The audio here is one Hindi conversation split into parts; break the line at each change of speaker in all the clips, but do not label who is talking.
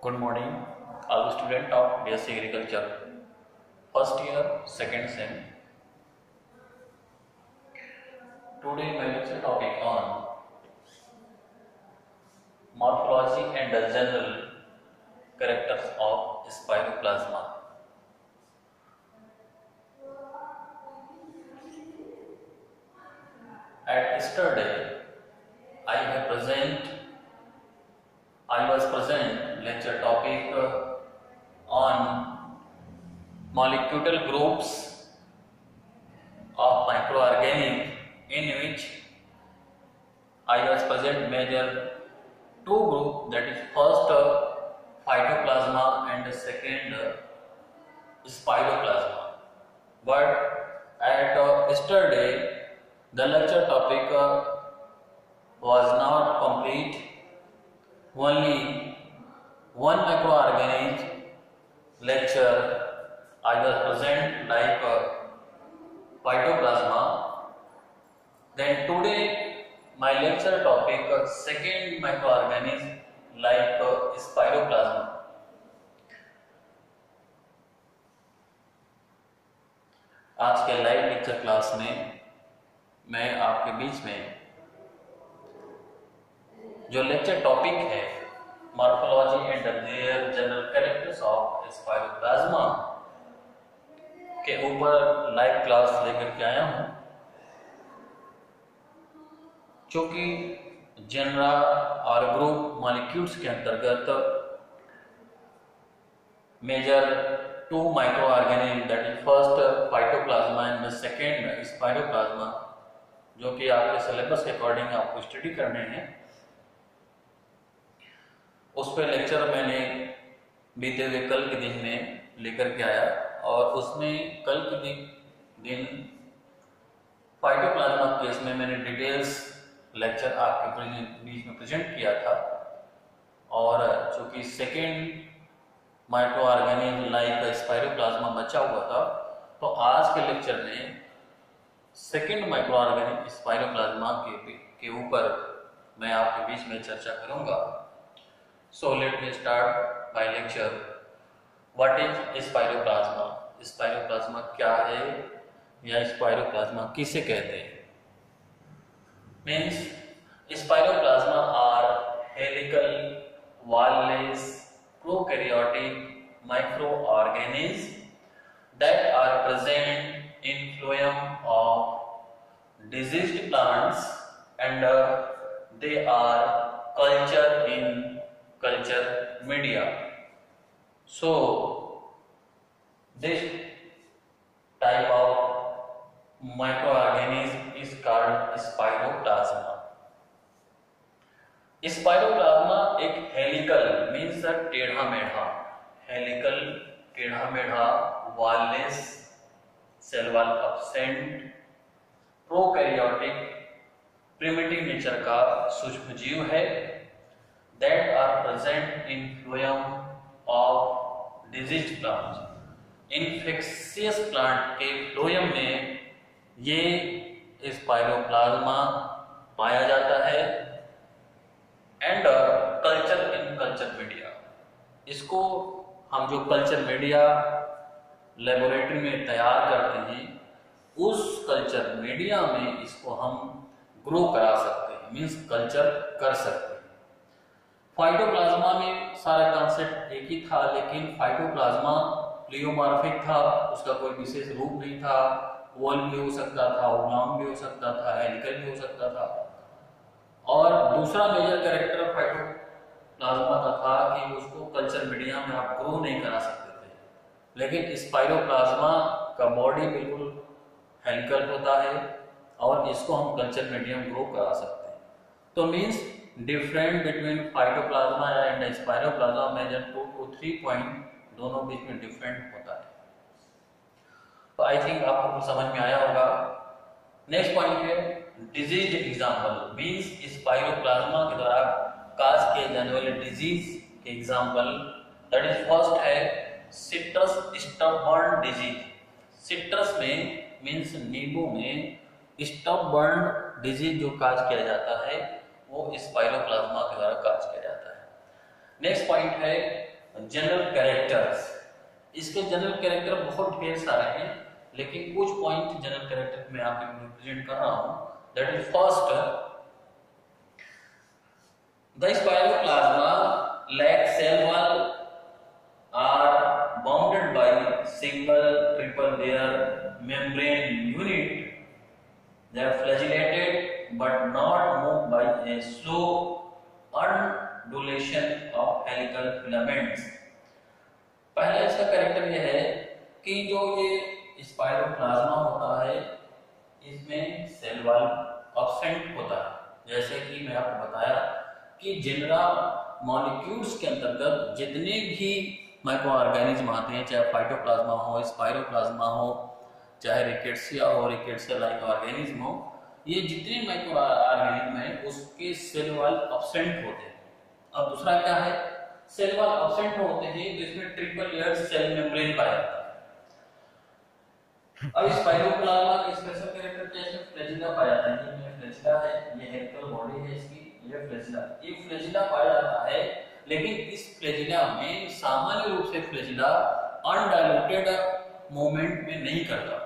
Good morning, all the students of BSc Agriculture, first year, second sem. Today my lecture topic on morphology and the general characters of Spiroplasma. At yesterday, I was present lecture topic on molecular groups of microorganic, in which I was present major two groups, that is first phytoplasma and the second spiroplasma. But at yesterday the lecture topic was not complete. Only one microorganism lecture I was present, like phytoplasma. Then today my lecture topic second microorganism, like spiroplasma. आज के लाइव लेक्चर क्लास में मैं आपके बीच में जो लेक्चर टॉपिक है morphology and their general characters of spiroplasma के ऊपर लाइव क्लास लेकर के आया हूं। चूंकि जेनरा और ग्रुप मॉलिक्यूल्स के अंतर्गत major two microorganism, that is first phytoplasma and the second spiroplasma, जो कि आपके सिलेबस के अकॉर्डिंग आपको स्टडी करने हैं, उस पर लेक्चर मैंने बीते हुए कल के दिन में लेकर के आया। और उसमें कल के दिन फाइटोप्लाज्मा केस में मैंने डिटेल्स लेक्चर आपके बीच में प्रेजेंट किया था। और चूंकि second micro organism like spiroplasma बचा हुआ था, तो आज के लेक्चर में सेकेंड माइक्रो ऑर्गेनिज्म स्पाइरोप्लाज्मा के ऊपर मैं आपके बीच में चर्चा करूंगा। So let me start my lecture. What is spiroplasma? Spiroplasma क्या है या स्पाइरोप्लाज्मा किसे कहते हैं? Means spiroplasma are helical, wall-less, prokaryotic microorganisms that are present in phloem of diseased plants, and they are cultured in culture media. So this type of microorganism is called spiroplasma. Spiroplasma एक हेलिकल मीन्स टेढ़ा मेढ़ा, हेलिकल टेढ़ा मेढ़ा, wallless, cell wall absent, prokaryotic primitive nature का सूक्ष्म जीव है, that are present in phloem of diseased plants. Infectious plant के phloem में ये स्पाइरोप्लाज्मा पाया जाता है। And culture in culture media, इसको हम जो कल्चर मीडिया लेबोरेटरी में तैयार करते हैं, उस कल्चर मीडिया में इसको हम ग्रो करा सकते हैं, मीन्स कल्चर कर सकते हैं। फाइटोप्लाज्मा में सारा कॉन्सेप्ट एक ही था, लेकिन फाइटोप्लाज्मा प्लियोमॉर्फिक था, उसका कोई विशेष रूप नहीं था, ओवल भी हो सकता था, ओब्लॉन्ग भी हो सकता था, हेलिकल भी हो सकता था। और दूसरा मेजर कैरेक्टर फाइटोप्लाज्मा का था कि उसको कल्चर मीडिया में आप ग्रो नहीं करा सकते थे, लेकिन स्पाइरोप्लाज्मा का बॉडी बिल्कुल हेलिकल होता है और इसको हम कल्चर मीडिया में ग्रो करा सकते हैं। तो means different between phytoplasma and spiroplasma major 2 to 3 point दोनों बीच में डिफरेंट होता है। तो आई थिंक आपको समझ में आया होगा। नेक्स्ट पॉइंट है डिजीज एग्जाम्पल, मीन्स स्पाइरोप्लाज्मा के द्वारा काज किए जाने वाले डिजीज के एग्जाम्पल, दैट इज फर्स्ट है सिट्रस स्टबबर्न डिजीज। सिट्रस में मीन्स नींबू में स्टबबर्न डिजीज जो काज किया जाता है वो स्पाइरोप्लाज्मा के द्वारा काज किया जाता है। नेक्स्ट पॉइंट है जनरल कैरेक्टर्स। इसके जनरल कैरेक्टर बहुत ढेर सारे हैं, लेकिन कुछ पॉइंट जनरल कैरेक्टर में आपको प्रेजेंट कर रहा हूं। That is first, the spiroplasma like cell wall are bounded by single triple layer membrane unit. They are flagellated but not moved by a slow undulation of helical filaments. पहला इसका कैरेक्टर यह है कि जो ये स्पाइरोप्लाज्मा होता है इसमें सेल वॉल एब्सेंट होता है। जैसे कि मैं आपको बताया कि जिनरा मॉलिक्यूल्स के अंतर्गत जितने भी माइक्रो ऑर्गेनिज्म आते हैं, चाहे फाइटोप्लाज्मा हो, स्पाइरोप्लाज्मा हो, चाहे रिकेट्सिया हो, रिकेट्सिया लाइक ऑर्गेनिज्म हो, ये जितने माइक्रो ऑर्गेनिज्म हैं उसके सेल वॉल एब्सेंट होते हैं। अब दूसरा क्या है, सेल वॉल एब्सेंट होते हैं तो इसमें ट्रिपल लेयर सेल मेम्ब्रेन पाया जाता है। अब स्पाइरोप्लाज्मा का स्पेशल कैरेक्टर क्या है, फ्लैजिला पाया जाता है। ये फ्लैजिला है, ये हेलिकल बॉडी है इसकी, ये फ्लैजिला पाया जाता है। लेकिन इस फ्लैजिला में सामान्य रूप से फ्लैजिला अनडाइल्यूटेड मूवमेंट में नहीं करता।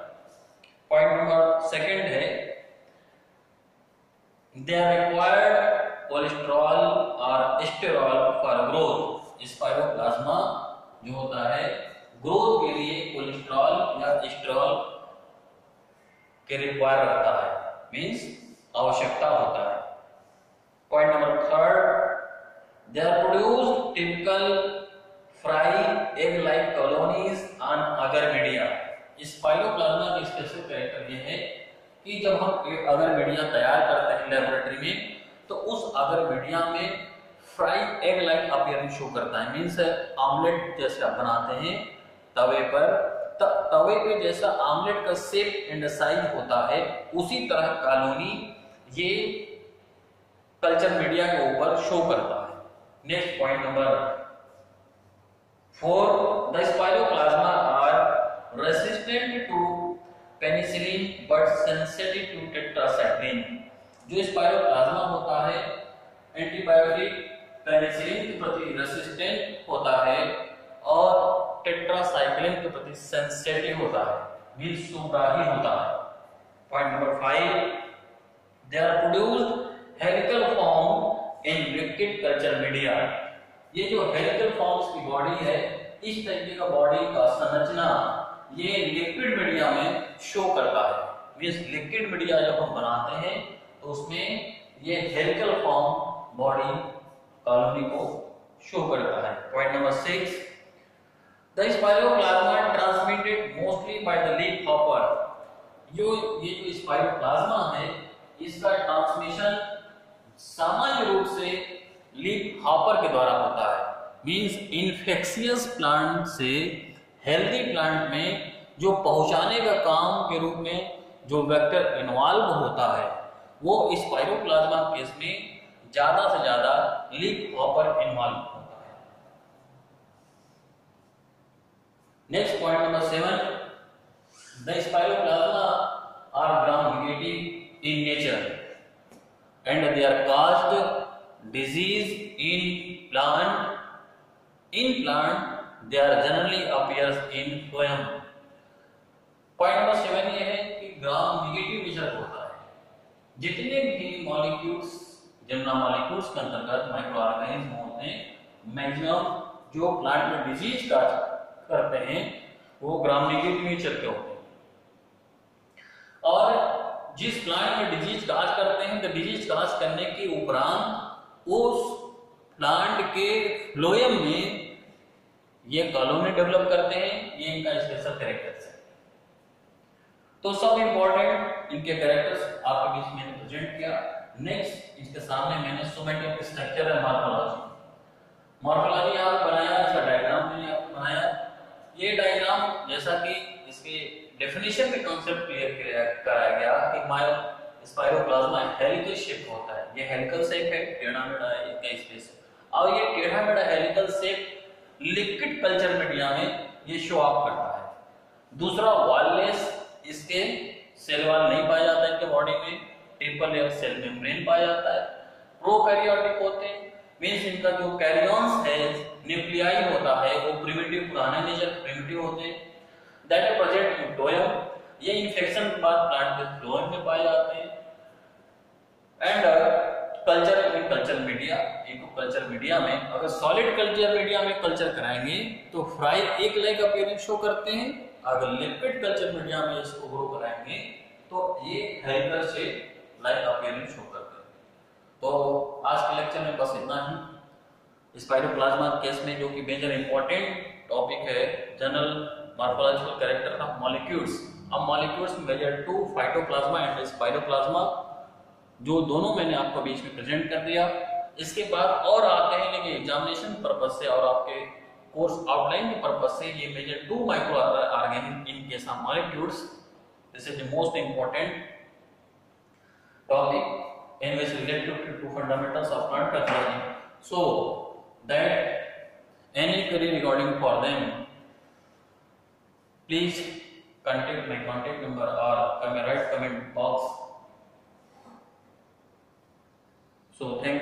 पॉइंट नंबर सेकंड है, दे आर रिक्वायर्ड कोलेस्ट्रॉल और स्टेरॉल फॉर ग्रोथ। स्पाइरोप्लाज्मा जो होता है ग्रोथ के लिए कोलेस्ट्रॉल या स्टेरॉल के रिक्वायर रखता है, मींस आवश्यकता होता है। Point number third, they are produced typical fry egg like colonies on agar media। Spiroplasma की स्पेशल कैरेक्टर ये है कि जब हम अगर मीडिया तैयार करते हैं लेबोरेटरी में तो उस अगर मीडिया में fry egg like appearance show करता है, मींस ऑमलेट जैसे आप बनाते हैं तवे पर, तवे पे जैसा ऑमलेट का शेप एंड साइज होता है उसी तरह कॉलोनी ये कल्चर मीडिया के ऊपर शो करता है। Next point number 4, the spiroplasma are resistant to penicillin but sensitive to tetracycline. जो स्पाइरोप्लाज्मा होता है एंटीबायोटिक पेनिसिलिन के प्रति रेसिस्टेंट होता है और टेट्रासाइक्लिन के प्रति सेंसिटिव होता है, मींस सुग्राही होता है। Point number 5, they are produced helical form in liquid culture media. ये जो हेलिकल फॉर्म्स की बॉडी है, इस तरीके का बॉडी का संरचना ये लिक्विड मीडिया में शो करता है, मींस लिक्विड मीडिया जब हम बनाते हैं तो उसमें ये हेलिकल फॉर्म बॉडी कॉलोनी को शो करता है। Point number 6, the spiroplasma transmitted mostly by the leaf hopper. ये जो स्पाइरोप्लाज्मा है इसका ट्रांसमिशन सामान्य रूप से लीफ हॉपर के द्वारा होता है, मींस इन्फेक्शियस प्लांट से हेल्दी प्लांट में जो पहुंचाने का काम के रूप में जो वेक्टर इन्वॉल्व होता है वो स्पाइरोप्लाज्मा केस में ज्यादा से ज्यादा लीफ हॉपर इन्वॉल्व होता है। Next point number 7, the spiroplasma are gram negative in nature and they are caused disease in plant they are generally appears in phloem। Point number 7 ये है कि ग्राम नेगेटिव नेचर होता है। जितने भी मॉलिक्यूल्स जिनरा मॉलिक्यूल्स के अंतर्गत माइक्रो ऑर्गेनिज्म होते हैं, मैक्सिमम जो प्लांट में डिजीज का करते हैं वो ग्राम नेगेटिव नेचर के होते हैं। और जिस प्लांट में डिजीज काज करते हैं तो डिजीज काज करने के उपरांत उस प्लांट के फ्लोएम में ये कॉलोनी डेवलप करते हैं। ये इनका स्पेशल कैरेक्टर्स है। तो सब इंपॉर्टेंट इनके कैरेक्टर्स आपके बीच में प्रेजेंट किया। नेक्स्ट इसके सामने मैंने सोमेटिक स्ट्रक्चर है मॉर्फोलॉजी यहाँ बनाया, इसका डायग्राम मैंने आपको बनाया। ये डायग्राम जैसा कि इसके डेफिनेशन में कॉन्सेप्ट क्लियर कराया गया कि स्पाइरोप्लाज्मा हेलिकल शेप होता है। ये हेलिकल शेप है, टेढ़ा मेढ़ा है इसका स्पेस है और ये टेढ़ा मेढ़ा helical shape liquid culture media में ये शो ऑफ करता है। दूसरा वॉललेस, इसके सेल वॉल नहीं पाया जाता है इनके बॉडी में, ट्रिपल लेयर सेल मेम्ब्रेन पाया जाता है। प्रोकैरियोटिक होते हैं, मींस इनका जो कैरियॉन्स है न्यूक्लियाई होता है वो प्रिमिटिव, पुराने नेचर प्रिमिटिव होते हैं, that are present in phloem, ये इन्फेक्शन के बाद प्लांट के फ्लोएम में पाए जाते हैं। And culture in culture media, इको कल्चर मीडिया में अगर सॉलिड कल्चर मीडिया में कल्चर कराएंगे तो फ्राई एक लाइक अपीयरेंस शो करते हैं, अगर लिक्विड कल्चर मीडिया में इसको ग्रो कराएंगे तो ये helical shape like appearance show करते हैं। तो आज के लेक्चर में बस इतना ही। स्पाइरोप्लाज्मा केस में जो कि मेजर इंपॉर्टेंट टॉपिक है general morphological character of molecules. अब molecules major to phytoplasma and spiroplasma, जो दोनों मैंने आपको बीच में प्रेजेंट कर दिया। इसके बाद और आते हैं, लेकिन एग्जामिनेशन पर्पज से और आपके कोर्स आउटलाइन के पर्पज से ये major two microorganism in case of molecules, this is the most important topic in which related to fundamentals of plant pathology, so that any query regarding for them please contact my contact number or write comment box. So thank you.